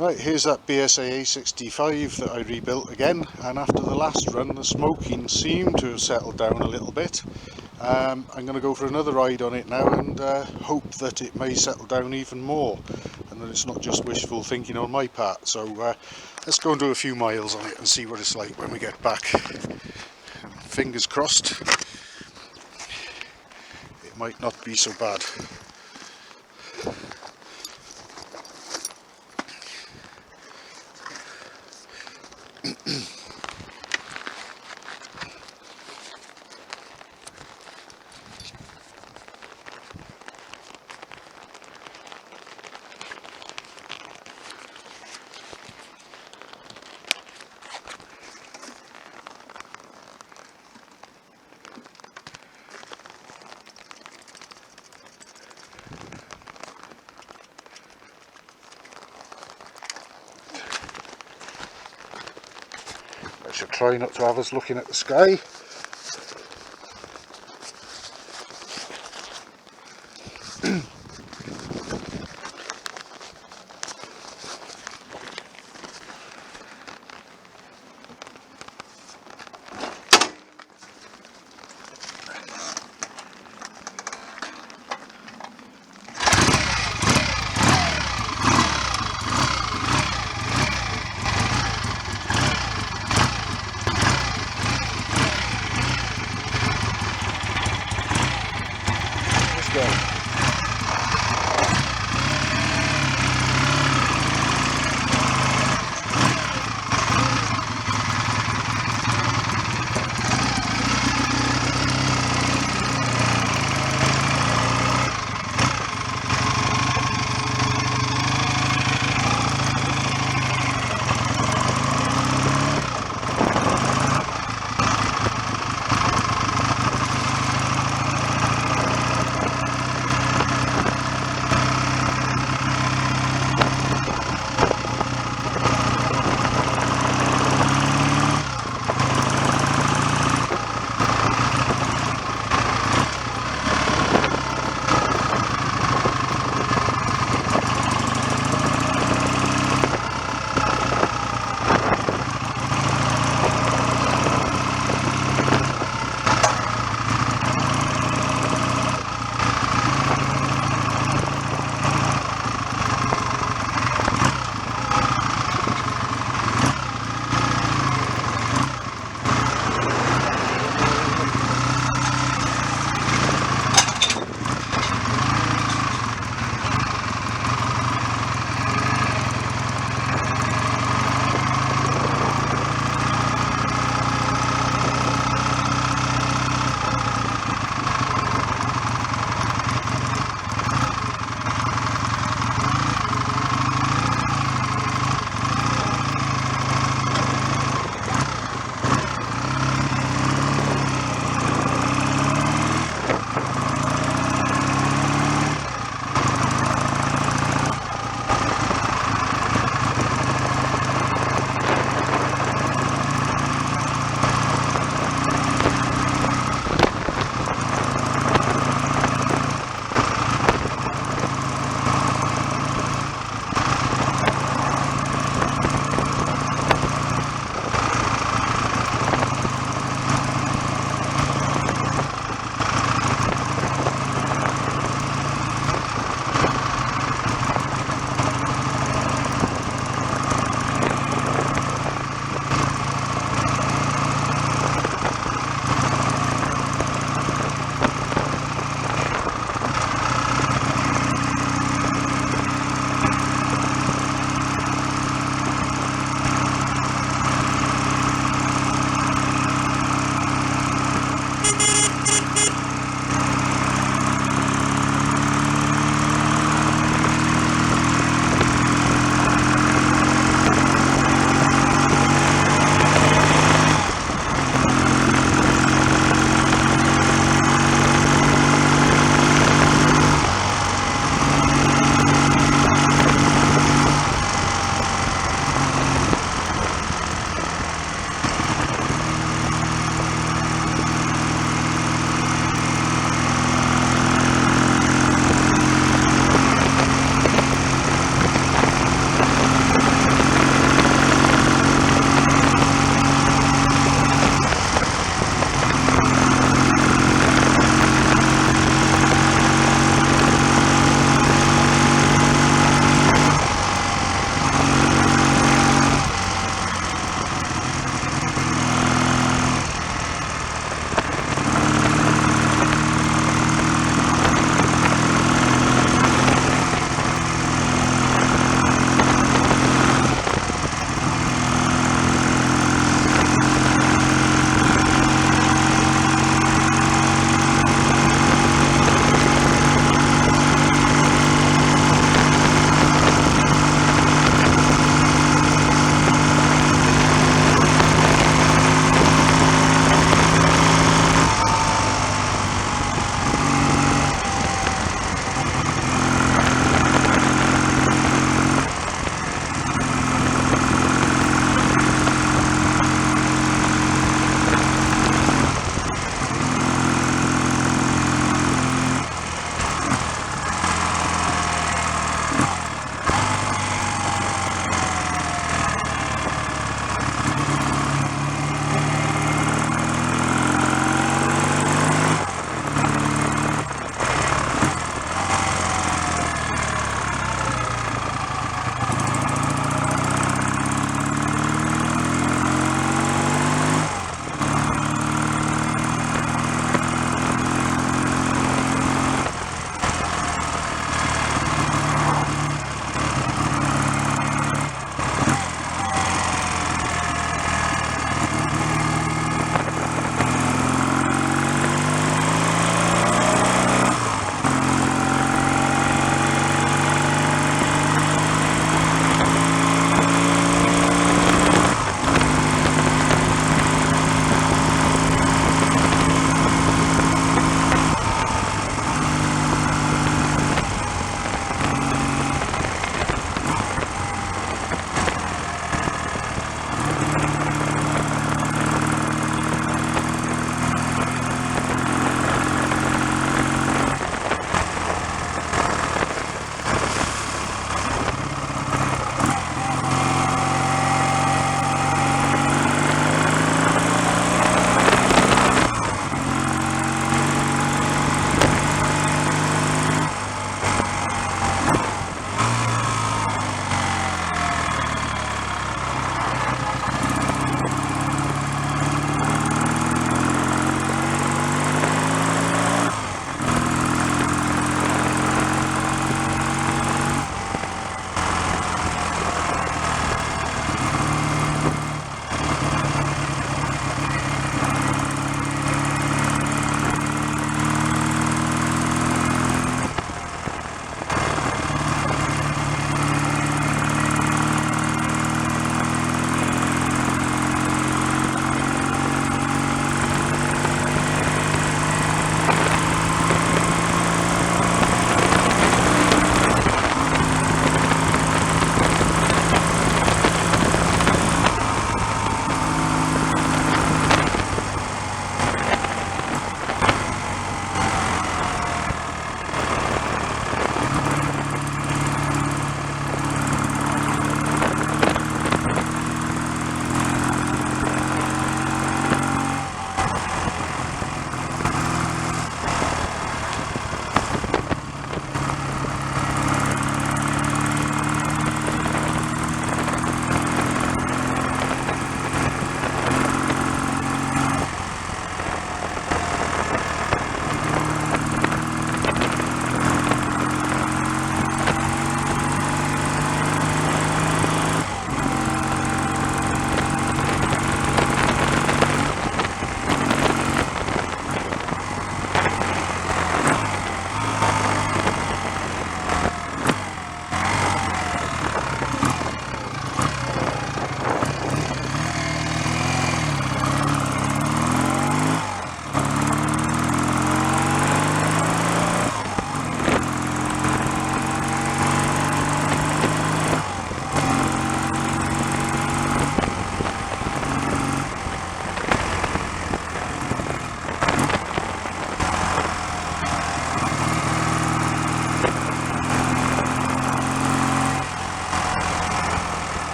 Right, here's that BSA A65 that I rebuilt again, and after the last run the smoking seemed to have settled down a little bit. I'm going to go for another ride on it now and hope that it may settle down even more and that it's not just wishful thinking on my part. So let's go and do a few miles on it and see what it's like when we get back. Fingers crossed it might not be so bad. I should try not to have us looking at the sky.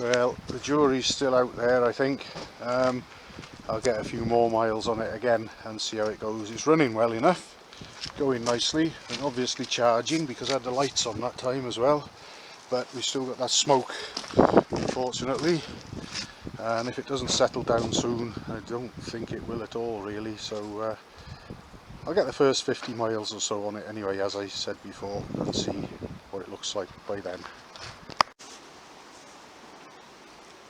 Well, the jury's still out there, I think. I'll get a few more miles on it again and see how it goes. It's running well enough, going nicely, and obviously charging because I had the lights on that time as well. But we've still got that smoke, unfortunately. And if it doesn't settle down soon, I don't think it will at all really. So I'll get the first 50 miles or so on it anyway, as I said before, and see what it looks like by then.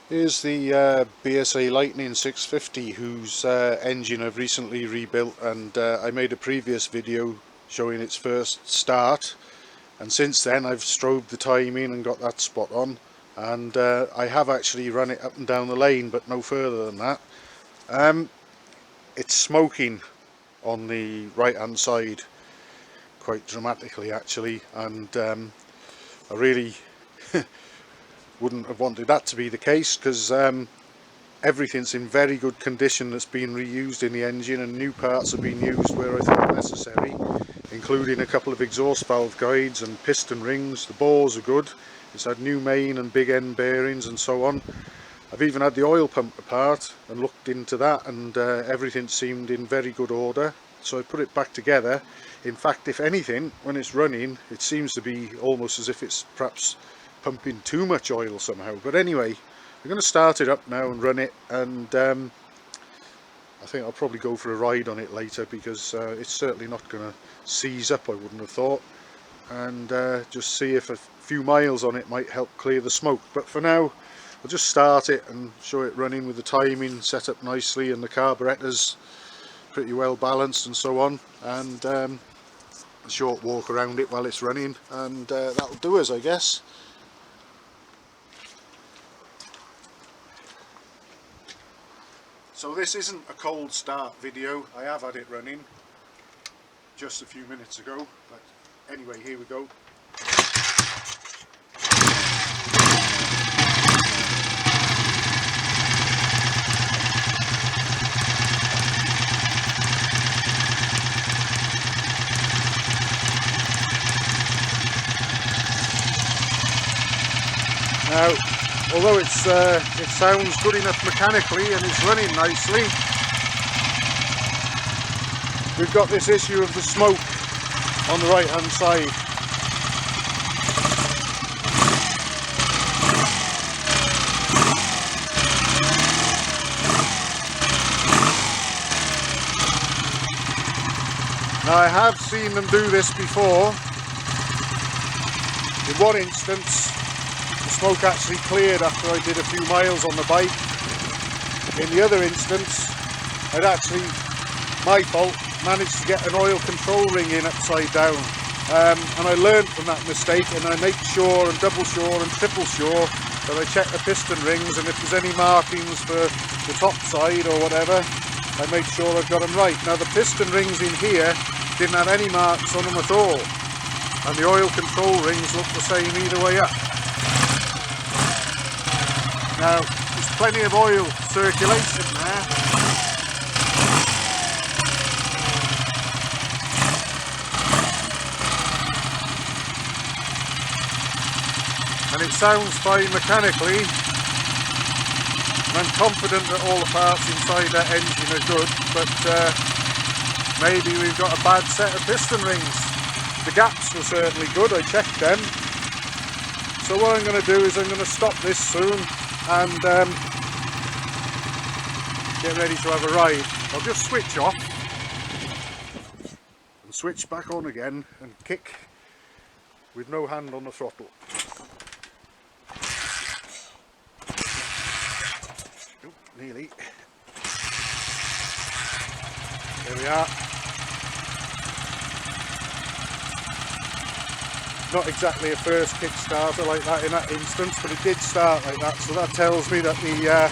Here's the BSA Lightning 650, whose engine I've recently rebuilt, and I made a previous video showing its first start, and since then I've strobed the timing and got that spot on, and I have actually run it up and down the lane, but no further than that. It's smoking on the right hand side quite dramatically actually, and I really wouldn't have wanted that to be the case, because everything's in very good condition that's been reused in the engine, and new parts have been used where I thought necessary, including a couple of exhaust valve guides and piston rings. The bores are good, it's had new main and big end bearings and so on. I've even had the oil pump apart and looked into that, and everything seemed in very good order, so I put it back together. In fact, if anything, when it's running it seems to be almost as if it's perhaps pumping too much oil somehow. But anyway, I'm going to start it up now and run it, and I think I'll probably go for a ride on it later, because it's certainly not going to seize up, I wouldn't have thought, and just see if a few miles on it might help clear the smoke. But for now I'll just start it and show it running with the timing set up nicely and the carburetors pretty well balanced and so on, and a short walk around it while it's running, and that'll do us, I guess. So this isn't a cold start video. I have had it running just a few minutes ago, but anyway, here we go. Now, although it sounds good enough mechanically and it's running nicely, we've got this issue of the smoke on the right hand side. Now, I have seen them do this before. In one instance the smoke actually cleared after I did a few miles on the bike. In the other instance I'd actually, my fault, managed to get an oil control ring in upside down, and I learned from that mistake, and I make sure and double sure and triple sure that I check the piston rings, and if there's any markings for the top side or whatever, I make sure I've got them right. Now, the piston rings in here didn't have any marks on them at all, and the oil control rings look the same either way up. Now, there's plenty of oil circulation there. And it sounds fine mechanically, and I'm confident that all the parts inside that engine are good, but maybe we've got a bad set of piston rings. The gaps were certainly good, I checked them. So what I'm going to do is I'm going to stop this soon and get ready to have a ride. I'll just switch off and switch back on again and kick with no hand on the throttle. Oop, nearly. There we are. Not exactly a first kickstarter like that in that instance, but it did start like that, so that tells me that the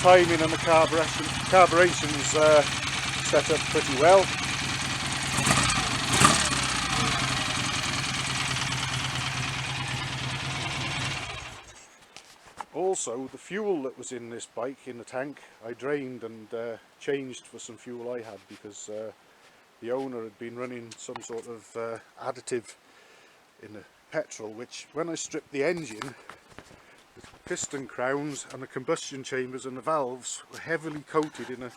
timing and the carburetion's set up pretty well. Also, the fuel that was in this bike, in the tank, I drained and changed for some fuel I had, because the owner had been running some sort of additive in the petrol, which when I stripped the engine, piston crowns and the combustion chambers and the valves were heavily coated in a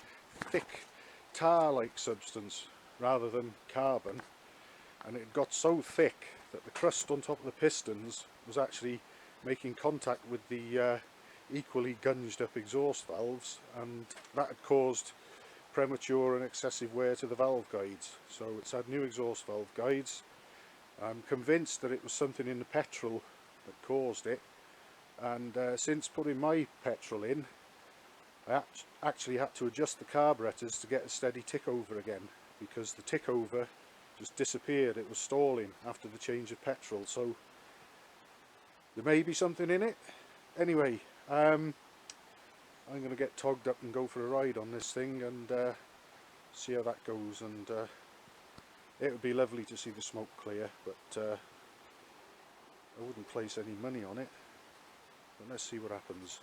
thick tar-like substance rather than carbon, and it got so thick that the crust on top of the pistons was actually making contact with the equally gunged up exhaust valves, and that had caused premature and excessive wear to the valve guides. So it's had new exhaust valve guides. I'm convinced that it was something in the petrol that caused it, and since putting my petrol in, I actually had to adjust the carburetors to get a steady tick over again, because the tick over just disappeared. It was stalling after the change of petrol, so there may be something in it. Anyway, I'm going to get togged up and go for a ride on this thing and see how that goes, and it would be lovely to see the smoke clear, but I wouldn't place any money on it, but let's see what happens.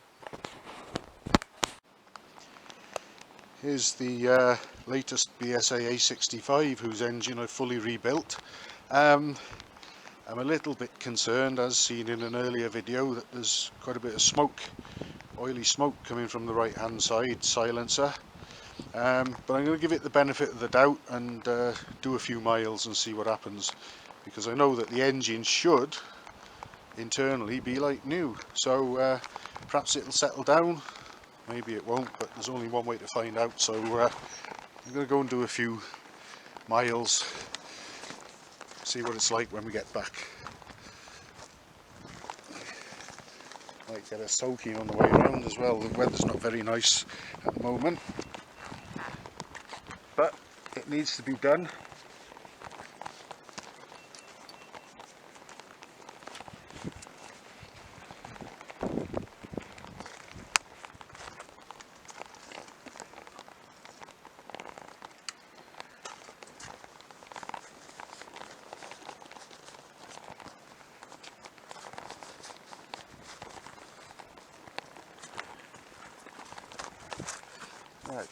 Here's the latest BSA A65, whose engine I've fully rebuilt. I'm a little bit concerned, as seen in an earlier video, that there's quite a bit of smoke, oily smoke coming from the right hand side silencer. But I'm going to give it the benefit of the doubt and do a few miles and see what happens, because I know that the engine should internally be like new, so perhaps it'll settle down, maybe it won't, but there's only one way to find out. So I'm going to go and do a few miles, see what it's like when we get back. Might get a soaking on the way around as well. The weather's not very nice at the moment, but it needs to be done. Right.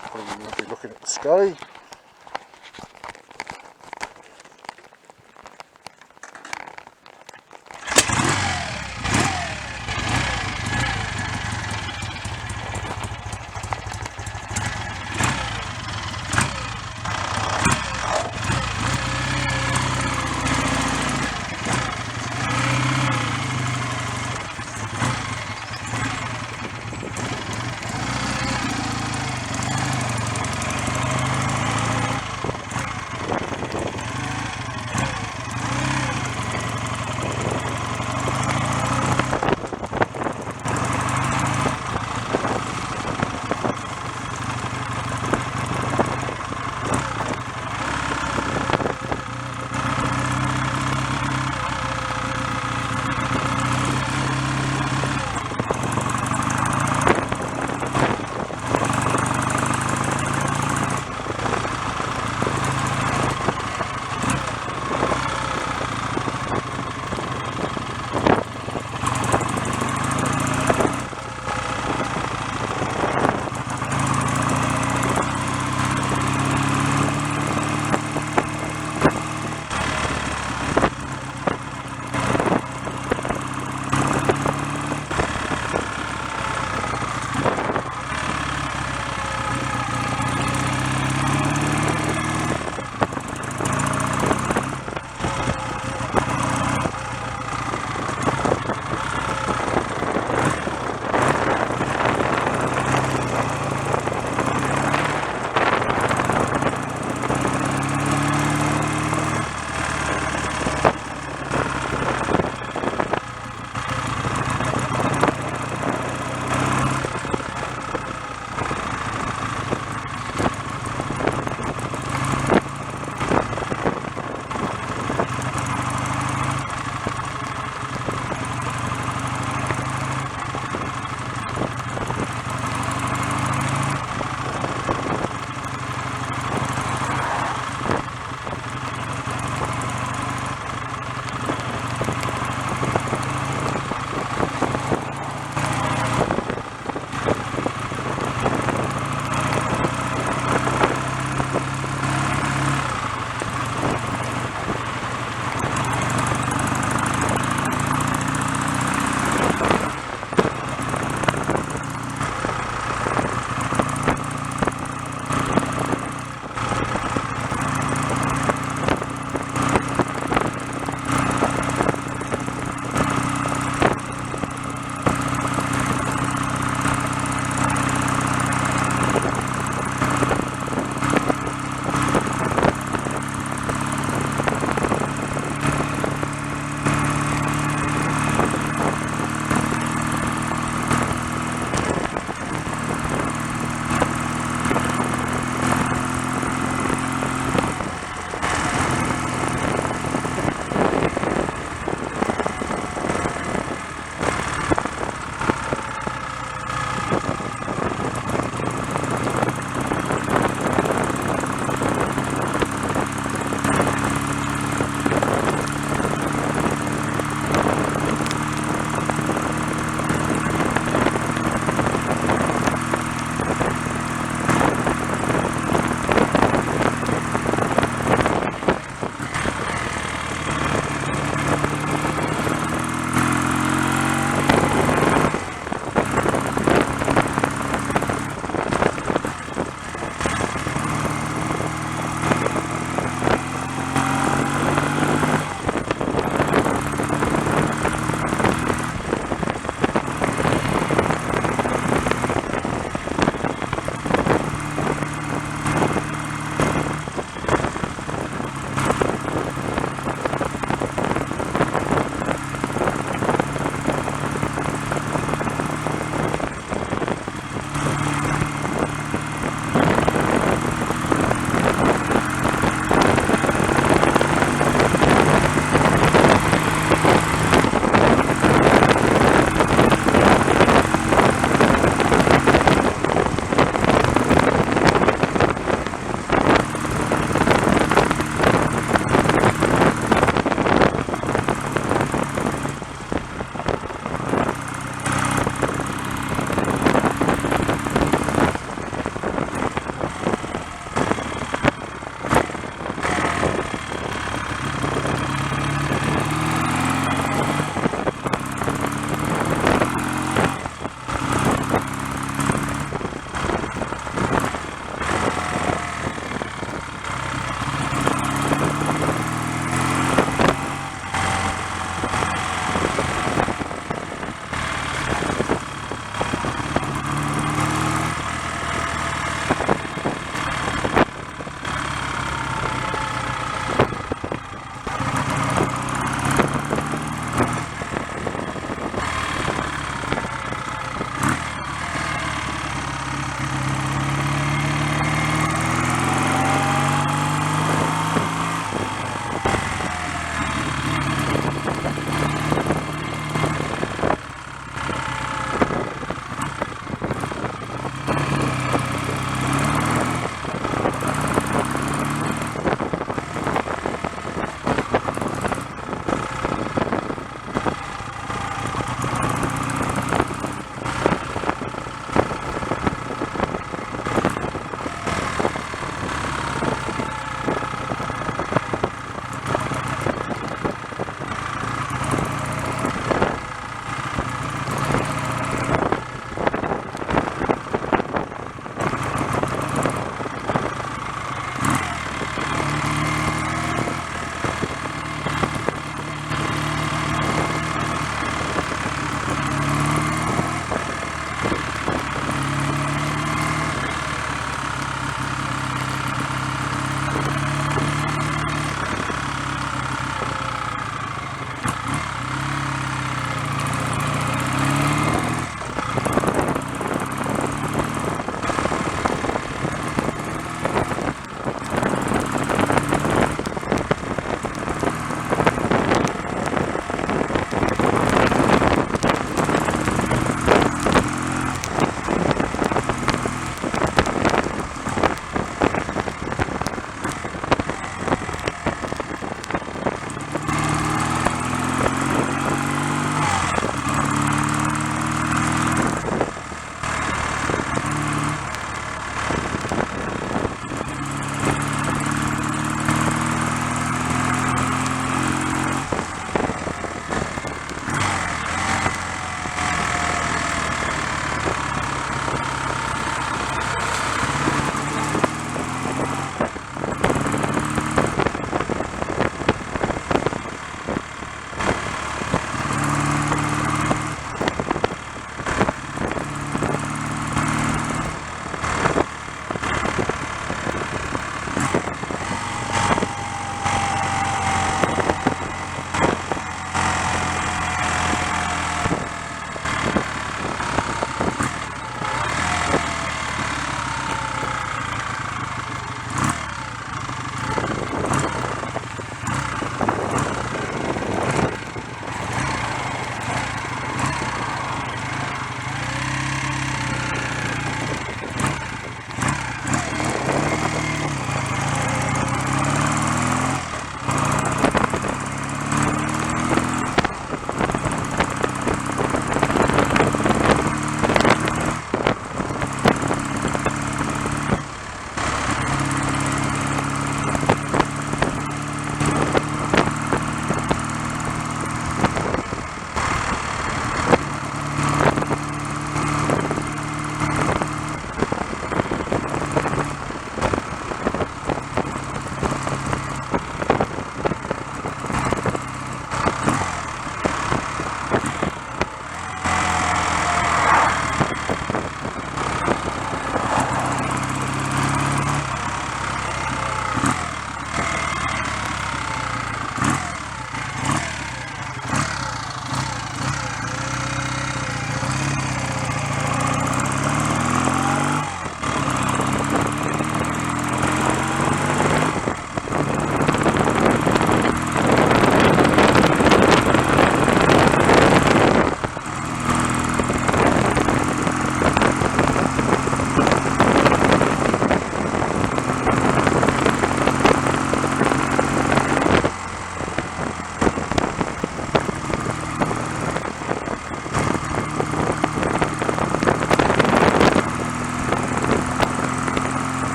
Probably will be looking at the sky.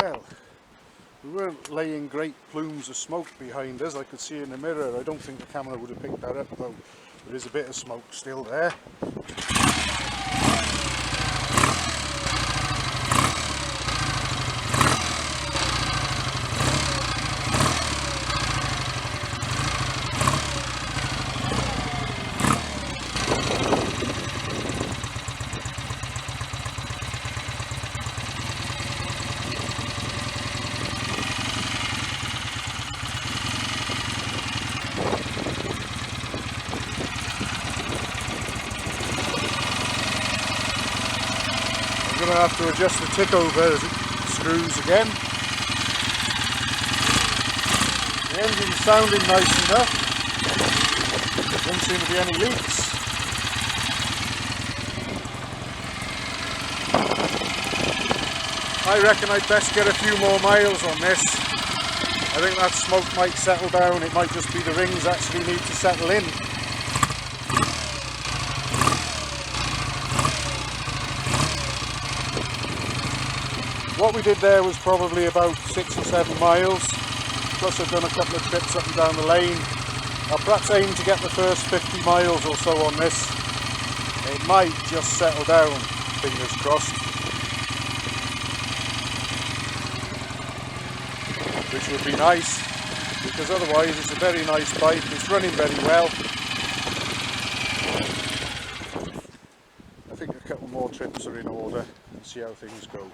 Well, we weren't laying great plumes of smoke behind us. I could see in the mirror. I don't think the camera would have picked that up, though. There is a bit of smoke still there. I'm going to have to adjust the tick over screws again. The engine's sounding nice enough. Don't seem to be any leaks. I reckon I'd best get a few more miles on this. I think that smoke might settle down. It might just be the rings actually need to settle in. What we did there was probably about 6 or 7 miles, plus I've done a couple of trips up and down the lane. I'll perhaps aim to get the first 50 miles or so on this. It might just settle down, fingers crossed. Which would be nice, because otherwise it's a very nice bike, it's running very well. I think a couple more trips are in order and see how things go.